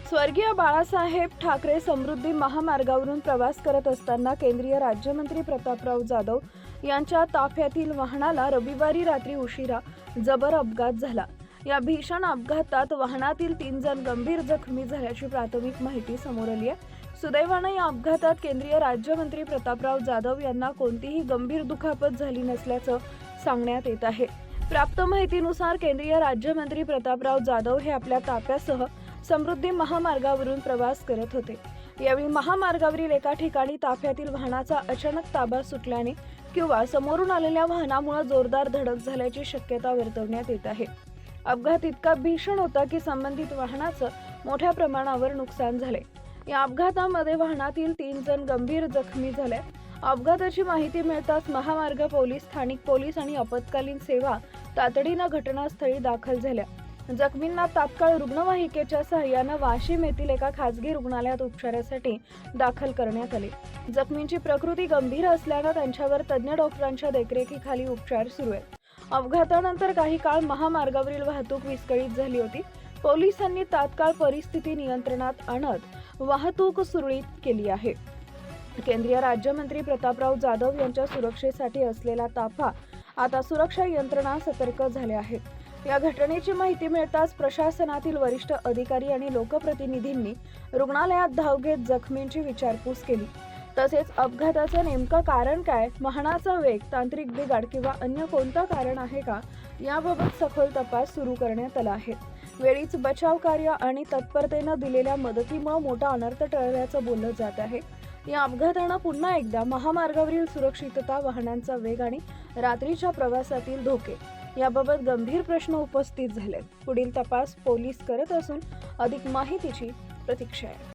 स्वर्गीय बाळासाहेब ठाकरे समृद्धी महामार्गावरून प्रवास करत असताना केंद्रीय राज्यमंत्री प्रतापराव जाधव यांच्या ताफ्यातील वाहनाला रविवारी रात्री उशिरा जबर अपघात झाला। या भीषण अपघातात वाहनातील 3 जण गंभीर जखमी झाल्याची प्राथमिक माहिती समोर आली आहे। सुदैवाने या अपघातात केंद्रीय राज्यमंत्री प्रतापराव जाधव यांना कोणतीही गंभीर दुखापत झाली नसल्याचं सांगण्यात येत आहे। प्राप्त माहितीनुसार केंद्रीय राज्यमंत्री प्रतापराव जाधव हे आपल्या ताफ्यासह समृद्धी महामार्गावरून प्रवास करत होते। यावेळी महामार्गावरील एका ठिकाणी ताफ्यातील वाहनाचा अचानक ताबा सुटल्याने किंवा समोरून आलेल्या वाहनामुळे जोरदार धडक झाल्याची शक्यता वर्तवण्यात येत आहे। अपघात इतका भीषण होता की संबंधित वाहनाचं मोठ्या प्रमाणावर नुकसान झाले। या अपघातामध्ये वाहनातील 3 जण गंभीर जखमी झाले। अपघाताची माहिती मिळताच महामार्ग पोलीस, स्थानिक पोलीस आणि आपत्कालीन सेवा तातडीने घटनास्थळी दाखल झाल्या। जखमींना तात्काळ रुग्णवाहिकेच्या सहाय्याने वाशिम येथील एका खासगी रुग्णालयात उपचारासाठी दाखल करण्यात आले। जखमींची प्रकृती गंभीर असल्याने त्यांच्यावर तज्ञ डॉक्टरांच्या देखरेखीखाली उपचार सुरू आहेत। अपघातानंतर काही काळ महामार्गावरील वाहतूक विस्कळीत झाली होती। पोलिसांनी तात्काळ परिस्थिती नियंत्रणात आणत वाहतूक सुरळीत केली आहे। केंद्रीय राज्यमंत्री प्रतापराव जाधव यांच्या सुरक्षेसाठी असलेला ताफा आता सुरक्षा यंत्रणा सतर्क झाल्या आहेत। या घटनेची माहिती मिळताच प्रशासनातील वरिष्ठ अधिकारी आणि लोकप्रतिनिधींनी रुग्णालयात धाव घेत जखमींची विचारपूस केली। तसेच अपघाताचं नेमकं कारण काय, वाहनाचा वेग, तांत्रिक बिघाड किंवा अन्य कोणतं कारण आहे का याबाबत सखोल तपास सुरू करण्यात आला आहे। वेळीच बचाव कार्य आणि तत्परतेने दिलेल्या मदतीमुळे मोठा अनर्थ टळल्याचं बोललं जात आहे। या अपघातानं पुन्हा एकदा महामार्गावरील सुरक्षितता, वाहनांचा वेग आणि रात्रीच्या प्रवासातील धोके याबाबत गंभीर प्रश्न उपस्थित झाले। पुढील तपास पोलीस करत असून अधिक माहितीची प्रतीक्षा आहे।